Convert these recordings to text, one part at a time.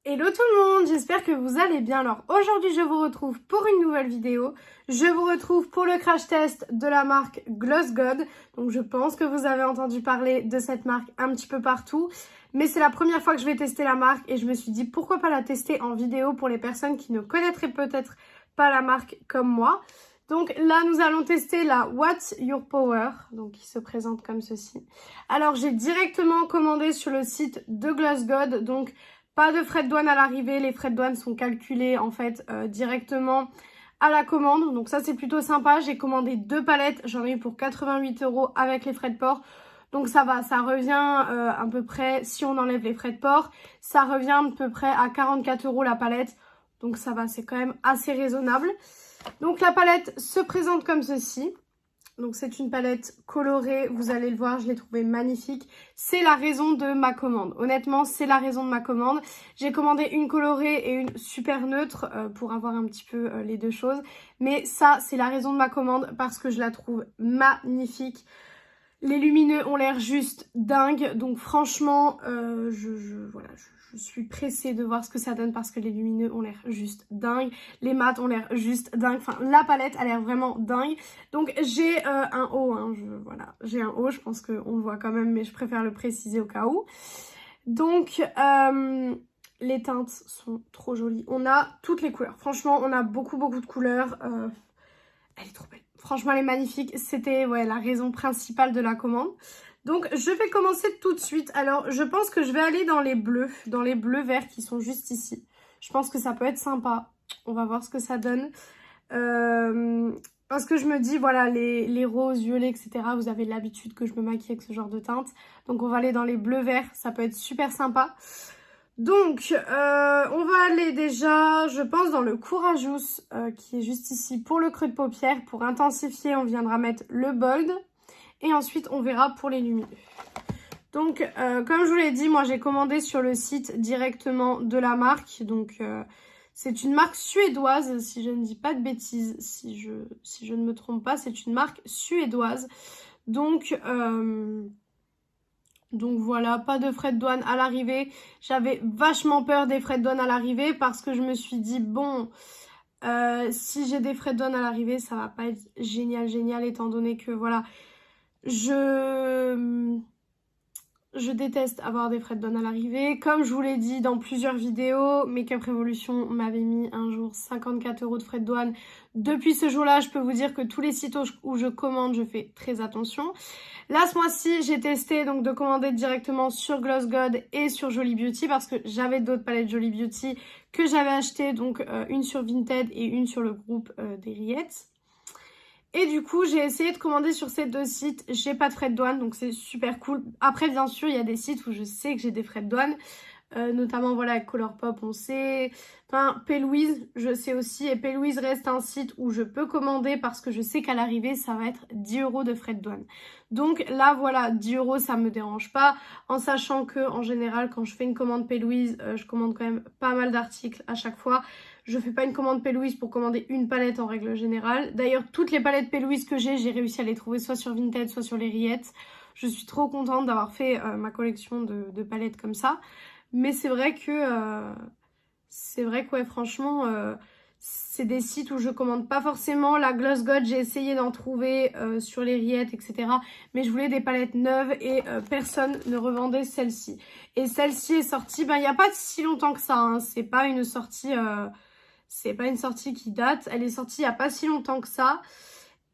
Hello tout le monde, j'espère que vous allez bien. Alors aujourd'hui je vous retrouve pour une nouvelle vidéo. Je vous retrouve pour le crash test de la marque Gloss God. Donc je pense que vous avez entendu parler de cette marque un petit peu partout. Mais c'est la première fois que je vais tester la marque et je me suis dit pourquoi pas la tester en vidéo pour les personnes qui ne connaîtraient peut-être pas la marque comme moi. Donc là nous allons tester la What's Your Power, donc qui se présente comme ceci. Alors j'ai directement commandé sur le site de Gloss God, donc pas de frais de douane à l'arrivée, les frais de douane sont calculés en fait directement à la commande. Donc ça c'est plutôt sympa, j'ai commandé 2 palettes, j'en ai eu pour 88 € avec les frais de port. Donc ça va, ça revient à peu près, si on enlève les frais de port, ça revient à peu près à 44 € la palette. Donc ça va, c'est quand même assez raisonnable. Donc la palette se présente comme ceci. Donc c'est une palette colorée, vous allez le voir, je l'ai trouvée magnifique. C'est la raison de ma commande. Honnêtement, c'est la raison de ma commande. J'ai commandé une colorée et une super neutre pour avoir un petit peu les deux choses. Mais ça, c'est la raison de ma commande parce que je la trouve magnifique. Les lumineux ont l'air juste dingues. Donc franchement, voilà, je suis pressée de voir ce que ça donne parce que les lumineux ont l'air juste dingues. Les mats ont l'air juste dingues. Enfin, la palette a l'air vraiment dingue. Donc j'ai un haut, hein, voilà, j'ai un haut. Je pense qu'on le voit quand même, mais je préfère le préciser au cas où. Donc les teintes sont trop jolies. On a toutes les couleurs. Franchement, on a beaucoup de couleurs. Elle est trop belle. Franchement, elle est magnifique. C'était la raison principale de la commande. Donc, je vais commencer tout de suite. Alors, je pense que je vais aller dans les bleus verts qui sont juste ici. Je pense que ça peut être sympa. On va voir ce que ça donne. Parce que je me dis, voilà, les roses, violets, etc. Vous avez l'habitude que je me maquille avec ce genre de teinte. Donc, on va aller dans les bleus verts. Ça peut être super sympa. Donc, on va aller déjà, je pense, dans le Courageous, qui est juste ici pour le creux de paupière. Pour intensifier, on viendra mettre le bold. Et ensuite, on verra pour les lumineux. Donc, comme je vous l'ai dit, moi, j'ai commandé sur le site directement de la marque. Donc, c'est une marque suédoise, si je ne dis pas de bêtises, si je ne me trompe pas. C'est une marque suédoise. Donc voilà, pas de frais de douane à l'arrivée. J'avais vachement peur des frais de douane à l'arrivée parce que je me suis dit, bon, si j'ai des frais de douane à l'arrivée, ça va pas être génial, étant donné que, voilà, je déteste avoir des frais de douane à l'arrivée. Comme je vous l'ai dit dans plusieurs vidéos, Make Up Revolution m'avait mis un jour 54 € de frais de douane. Depuis ce jour-là, je peux vous dire que tous les sites où je commande, je fais très attention. Là, ce mois-ci, j'ai testé donc de commander directement sur Gloss God et sur Jolly Beauty parce que j'avais d'autres palettes Jolly Beauty que j'avais achetées, donc une sur Vinted et une sur le groupe des Rillettes. Et du coup, j'ai essayé de commander sur ces deux sites. J'ai pas de frais de douane, donc c'est super cool. Après, bien sûr, il y a des sites où je sais que j'ai des frais de douane. Notamment, voilà, avec Colourpop, on sait. Enfin, P-Louise, je sais aussi. Et P-Louise reste un site où je peux commander parce que je sais qu'à l'arrivée, ça va être 10 € de frais de douane. Donc là, voilà, 10 €, ça me dérange pas. En sachant que, en général, quand je fais une commande P-Louise, je commande quand même pas mal d'articles à chaque fois. Je fais pas une commande P-Louise pour commander une palette en règle générale. D'ailleurs, toutes les palettes P-Louise que j'ai réussi à les trouver soit sur Vinted, soit sur les Rillettes. Je suis trop contente d'avoir fait ma collection de palettes comme ça. Mais c'est vrai que, ouais, franchement, c'est des sites où je commande pas forcément. La Gloss God, j'ai essayé d'en trouver sur les Rillettes, etc. Mais je voulais des palettes neuves et personne ne revendait celle-ci. Et celle-ci est sortie, il n'y a pas si longtemps que ça. Hein. C'est pas une sortie qui date. Elle est sortie il n'y a pas si longtemps que ça.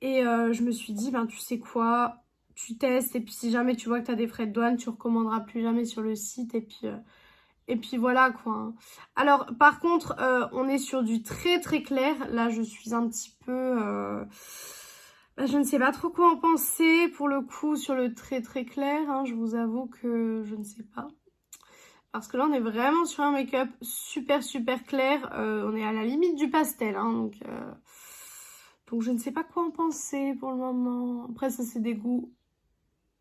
Et je me suis dit, tu sais quoi, tu testes. Et puis si jamais tu vois que tu as des frais de douane, tu recommanderas plus jamais sur le site. Et puis voilà quoi. Alors par contre, on est sur du très clair. Là, je suis un petit peu... je ne sais pas trop quoi en penser pour le coup sur le très clair. Hein. Je vous avoue que je ne sais pas. Parce que là, on est vraiment sur un make-up super clair. On est à la limite du pastel. Hein, donc je ne sais pas quoi en penser pour le moment. Après, ça, c'est des goûts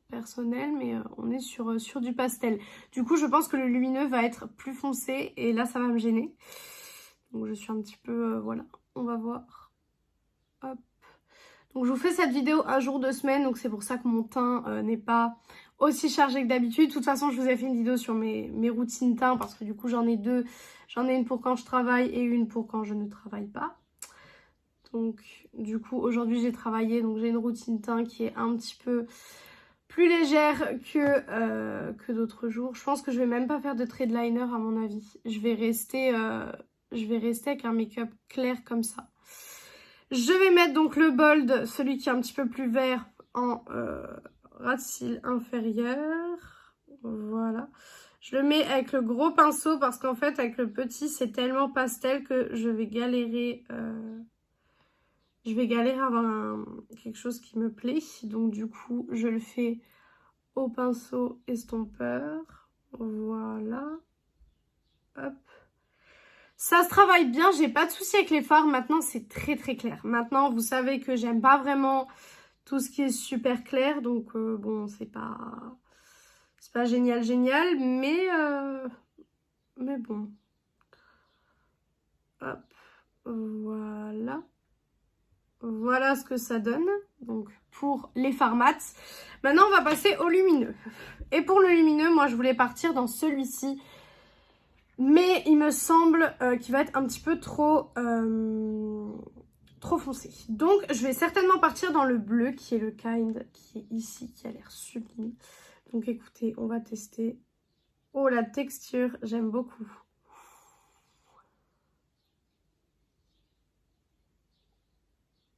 personnels, mais on est sur du pastel. Du coup, je pense que le lumineux va être plus foncé. Et là, ça va me gêner. Donc, je suis un petit peu... voilà, on va voir. Hop. Donc je vous fais cette vidéo un jour de semaine, donc c'est pour ça que mon teint n'est pas aussi chargé que d'habitude. De toute façon, je vous ai fait une vidéo sur mes routines teint parce que du coup j'en ai deux. J'en ai une pour quand je travaille et une pour quand je ne travaille pas. Donc du coup aujourd'hui j'ai travaillé, donc j'ai une routine teint qui est un petit peu plus légère que d'autres jours. Je pense que je vais même pas faire de trait de liner à mon avis. Je vais rester avec un make-up clair comme ça. Je vais mettre donc le bold, celui qui est un petit peu plus vert, en ras de cils inférieur. Voilà. Je le mets avec le gros pinceau parce qu'en fait avec le petit c'est tellement pastel que je vais galérer à avoir quelque chose qui me plaît. Donc du coup je le fais au pinceau estompeur. Voilà. Hop. Ça se travaille bien, j'ai pas de souci avec les fards. Maintenant c'est très très clair. Maintenant vous savez que j'aime pas vraiment tout ce qui est super clair. Donc bon, c'est pas génial, mais bon. Hop, voilà. Voilà ce que ça donne. Donc pour les fards mat. Maintenant on va passer au lumineux. Et pour le lumineux, moi je voulais partir dans celui-ci. Mais il me semble qu'il va être un petit peu trop foncé. Donc je vais certainement partir dans le bleu qui est le Kind, qui est ici, qui a l'air sublime. Donc écoutez, on va tester. Oh, la texture, j'aime beaucoup.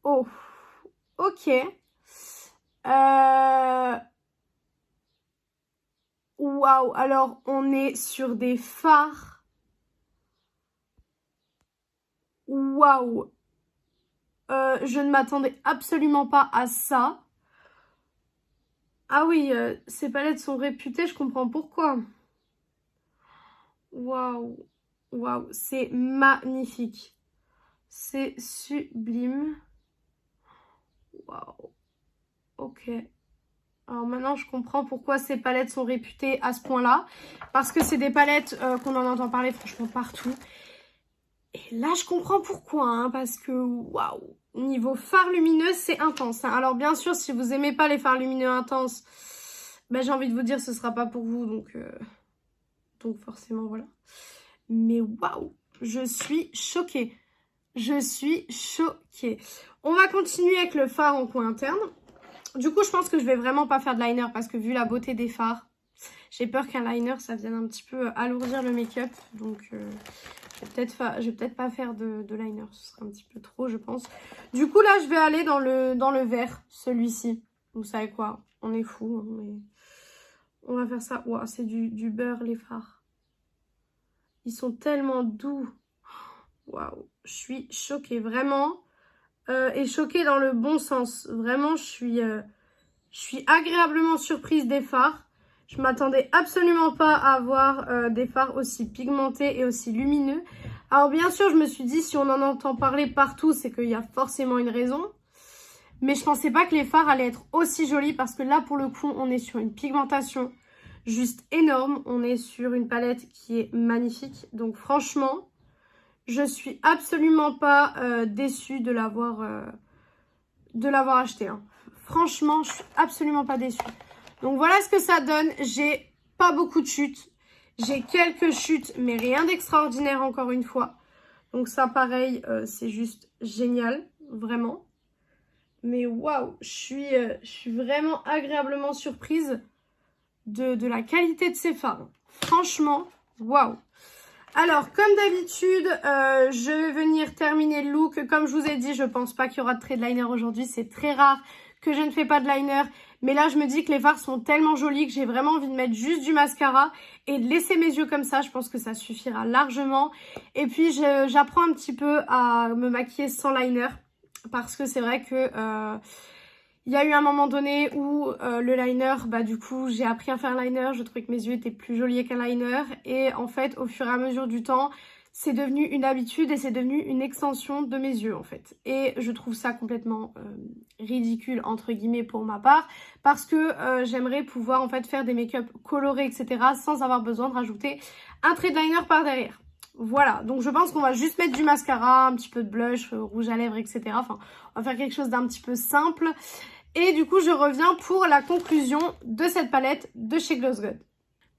Oh, ok. Waouh, alors on est sur des fards. Waouh. Je ne m'attendais absolument pas à ça. Ah oui, ces palettes sont réputées, je comprends pourquoi. Waouh, waouh, c'est magnifique. C'est sublime. Waouh, ok. Alors maintenant, je comprends pourquoi ces palettes sont réputées à ce point-là. Parce que c'est des palettes qu'on en entend parler franchement partout. Et là, je comprends pourquoi, hein, parce que, waouh, niveau fard lumineux, c'est intense. Hein. Alors bien sûr, si vous aimez pas les fards lumineux intenses, ben, j'ai envie de vous dire, ce sera pas pour vous, donc forcément, voilà. Mais waouh, je suis choquée. Je suis choquée. On va continuer avec le fard en coin interne. Du coup, je pense que je vais vraiment pas faire de liner parce que vu la beauté des fards, j'ai peur qu'un liner, ça vienne un petit peu alourdir le make-up. Donc, je vais peut-être pas faire de liner. Ce serait un petit peu trop, je pense. Du coup, là, je vais aller dans le vert, celui-ci. Vous savez quoi? On est fou, hein, mais on va faire ça. Wow, c'est du beurre, les fards. Ils sont tellement doux. Waouh, je suis choquée, vraiment. Et choquée dans le bon sens. Vraiment, je suis agréablement surprise des fards. Je m'attendais absolument pas à avoir des fards aussi pigmentés et aussi lumineux. Alors bien sûr, je me suis dit, si on en entend parler partout, c'est qu'il y a forcément une raison. Mais je pensais pas que les fards allaient être aussi jolis parce que là, pour le coup, on est sur une pigmentation juste énorme. On est sur une palette qui est magnifique. Donc franchement, je suis absolument pas déçue de l'avoir acheté. Hein. Franchement, je suis absolument pas déçue. Donc voilà ce que ça donne. J'ai pas beaucoup de chutes. J'ai quelques chutes, mais rien d'extraordinaire encore une fois. Donc ça, pareil, c'est juste génial, vraiment. Mais waouh, je suis vraiment agréablement surprise de la qualité de ces fards. Franchement, waouh. Alors, comme d'habitude, je vais venir terminer le look. Comme je vous ai dit, je pense pas qu'il y aura de trait de liner aujourd'hui. C'est très rare que je ne fais pas de liner. Mais là, je me dis que les fards sont tellement jolis que j'ai vraiment envie de mettre juste du mascara et de laisser mes yeux comme ça. Je pense que ça suffira largement. Et puis, j'apprends un petit peu à me maquiller sans liner parce que c'est vrai que... il y a eu un moment donné où le liner, bah du coup, j'ai appris à faire un liner. Je trouvais que mes yeux étaient plus jolis qu'un liner. Et en fait, au fur et à mesure du temps, c'est devenu une habitude et c'est devenu une extension de mes yeux, en fait. Et je trouve ça complètement ridicule, entre guillemets, pour ma part. Parce que j'aimerais pouvoir, en fait, faire des make-up colorés, etc. sans avoir besoin de rajouter un trait de liner par derrière. Voilà, donc je pense qu'on va juste mettre du mascara, un petit peu de blush, rouge à lèvres, etc. Enfin, on va faire quelque chose d'un petit peu simple. Et du coup, je reviens pour la conclusion de cette palette de chez Gloss God.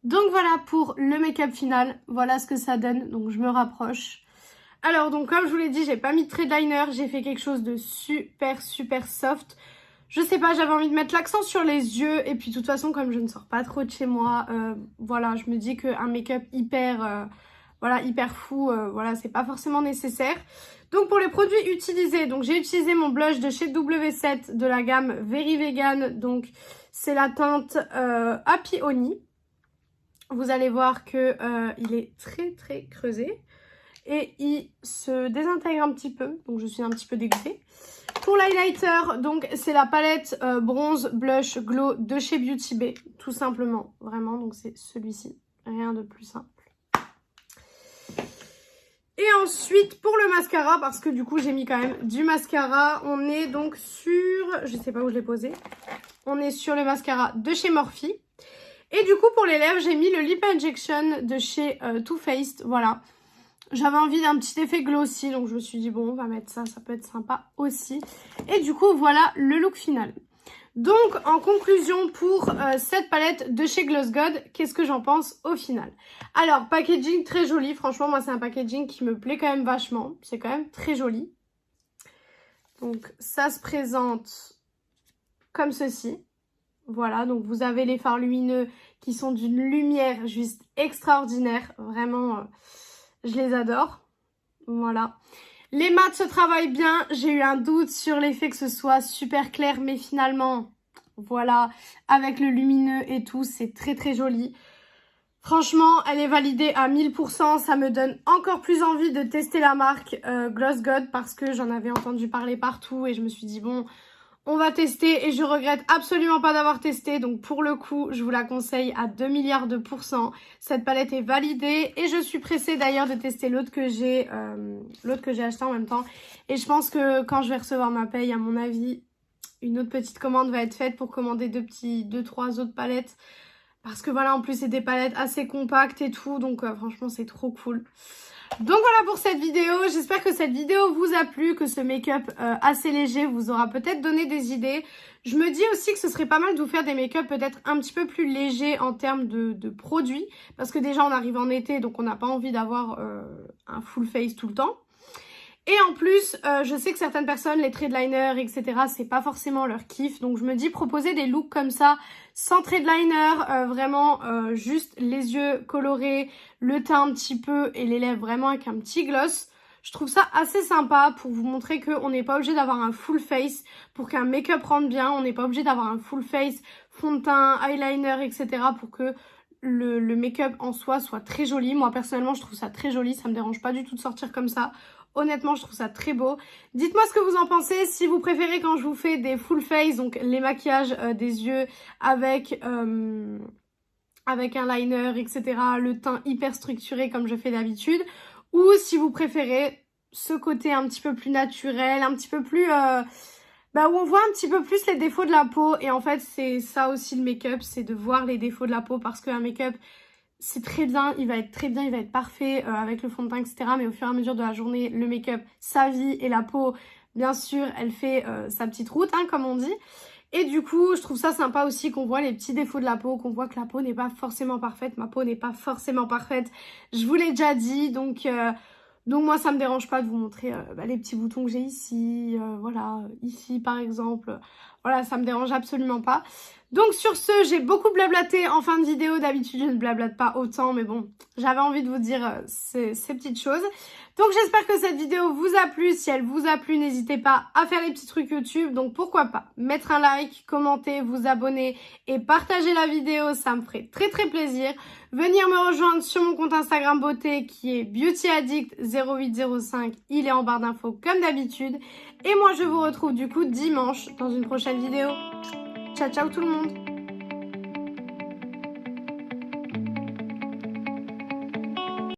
Donc voilà pour le make-up final. Voilà ce que ça donne. Donc je me rapproche. Alors donc comme je vous l'ai dit, j'ai pas mis de trait de liner. J'ai fait quelque chose de super soft. Je sais pas, j'avais envie de mettre l'accent sur les yeux. Et puis de toute façon, comme je ne sors pas trop de chez moi, voilà, je me dis qu'un make-up hyper fou, voilà, c'est pas forcément nécessaire. Donc pour les produits utilisés, donc j'ai utilisé mon blush de chez W7 de la gamme Very Vegan. Donc c'est la teinte Happy Honey. Vous allez voir que il est très creusé et il se désintègre un petit peu, donc je suis un petit peu dégoûtée. Pour l'highlighter, donc c'est la palette bronze blush glow de chez Beauty Bay, tout simplement, vraiment, donc c'est celui-ci, rien de plus simple. Et ensuite pour le mascara, parce que du coup j'ai mis quand même du mascara, on est donc sur, je sais pas où je l'ai posé, on est sur le mascara de chez Morphe. Et du coup, pour les lèvres, j'ai mis le Lip Injection de chez Too Faced. Voilà. J'avais envie d'un petit effet glossy, donc je me suis dit, bon, on va mettre ça, ça peut être sympa aussi. Et du coup, voilà le look final. Donc, en conclusion, pour cette palette de chez Gloss God, qu'est-ce que j'en pense au final? Alors, packaging très joli. Franchement, moi, c'est un packaging qui me plaît quand même vachement. C'est quand même très joli. Donc, ça se présente comme ceci. Voilà, donc vous avez les fards lumineux qui sont d'une lumière juste extraordinaire. Vraiment, je les adore. Voilà. Les mats se travaillent bien. J'ai eu un doute sur l'effet que ce soit super clair, mais finalement, voilà, avec le lumineux et tout, c'est très joli. Franchement, elle est validée à 1000%. Ça me donne encore plus envie de tester la marque Gloss God parce que j'en avais entendu parler partout et je me suis dit, bon... On va tester et je regrette absolument pas d'avoir testé. Donc pour le coup, je vous la conseille à 2 milliards de %. Cette palette est validée et je suis pressée d'ailleurs de tester l'autre que j'ai acheté en même temps. Et je pense que quand je vais recevoir ma paye, à mon avis, une autre petite commande va être faite pour commander deux, trois autres palettes. Parce que voilà, en plus c'est des palettes assez compactes et tout. Donc franchement, c'est trop cool. Donc voilà pour cette vidéo, j'espère que cette vidéo vous a plu, que ce make-up assez léger vous aura peut-être donné des idées. Je me dis aussi que ce serait pas mal de vous faire des make-up peut-être un petit peu plus légers en termes de produits. Parce que déjà on arrive en été, donc on n'a pas envie d'avoir un full face tout le temps. Et en plus, je sais que certaines personnes, les traits de liner, etc., c'est pas forcément leur kiff. Donc je me dis proposer des looks comme ça, sans traits de liner, vraiment juste les yeux colorés, le teint un petit peu et les lèvres vraiment avec un petit gloss. Je trouve ça assez sympa pour vous montrer qu'on n'est pas obligé d'avoir un full face pour qu'un make-up rentre bien. On n'est pas obligé d'avoir un full face, fond de teint, eyeliner, etc. pour que le make-up en soi soit très joli. Moi personnellement, je trouve ça très joli. Ça me dérange pas du tout de sortir comme ça. Honnêtement, je trouve ça très beau. Dites-moi ce que vous en pensez, si vous préférez quand je vous fais des full face, donc les maquillages des yeux avec un liner, etc. Le teint hyper structuré comme je fais d'habitude. Ou si vous préférez ce côté un petit peu plus naturel, un petit peu plus... où on voit un petit peu plus les défauts de la peau. Et en fait, c'est ça aussi le make-up, c'est de voir les défauts de la peau parce qu'un make-up... c'est très bien, il va être très bien, il va être parfait avec le fond de teint, etc. Mais au fur et à mesure de la journée, le make-up, sa vie et la peau, bien sûr, elle fait sa petite route, hein, comme on dit. Et du coup, je trouve ça sympa aussi qu'on voit les petits défauts de la peau, qu'on voit que la peau n'est pas forcément parfaite. Ma peau n'est pas forcément parfaite, je vous l'ai déjà dit. Donc moi, ça me dérange pas de vous montrer les petits boutons que j'ai ici, voilà, ici par exemple. Voilà, ça me dérange absolument pas. Donc sur ce, j'ai beaucoup blablaté en fin de vidéo. D'habitude, je ne blablate pas autant, mais bon, j'avais envie de vous dire ces petites choses. Donc j'espère que cette vidéo vous a plu. Si elle vous a plu, n'hésitez pas à faire les petits trucs YouTube. Donc pourquoi pas mettre un like, commenter, vous abonner et partager la vidéo. Ça me ferait très plaisir. Venir me rejoindre sur mon compte Instagram beauté qui est beautyaddict0805. Il est en barre d'infos comme d'habitude. Et moi, je vous retrouve du coup dimanche dans une prochaine vidéo. Ciao, ciao tout le monde!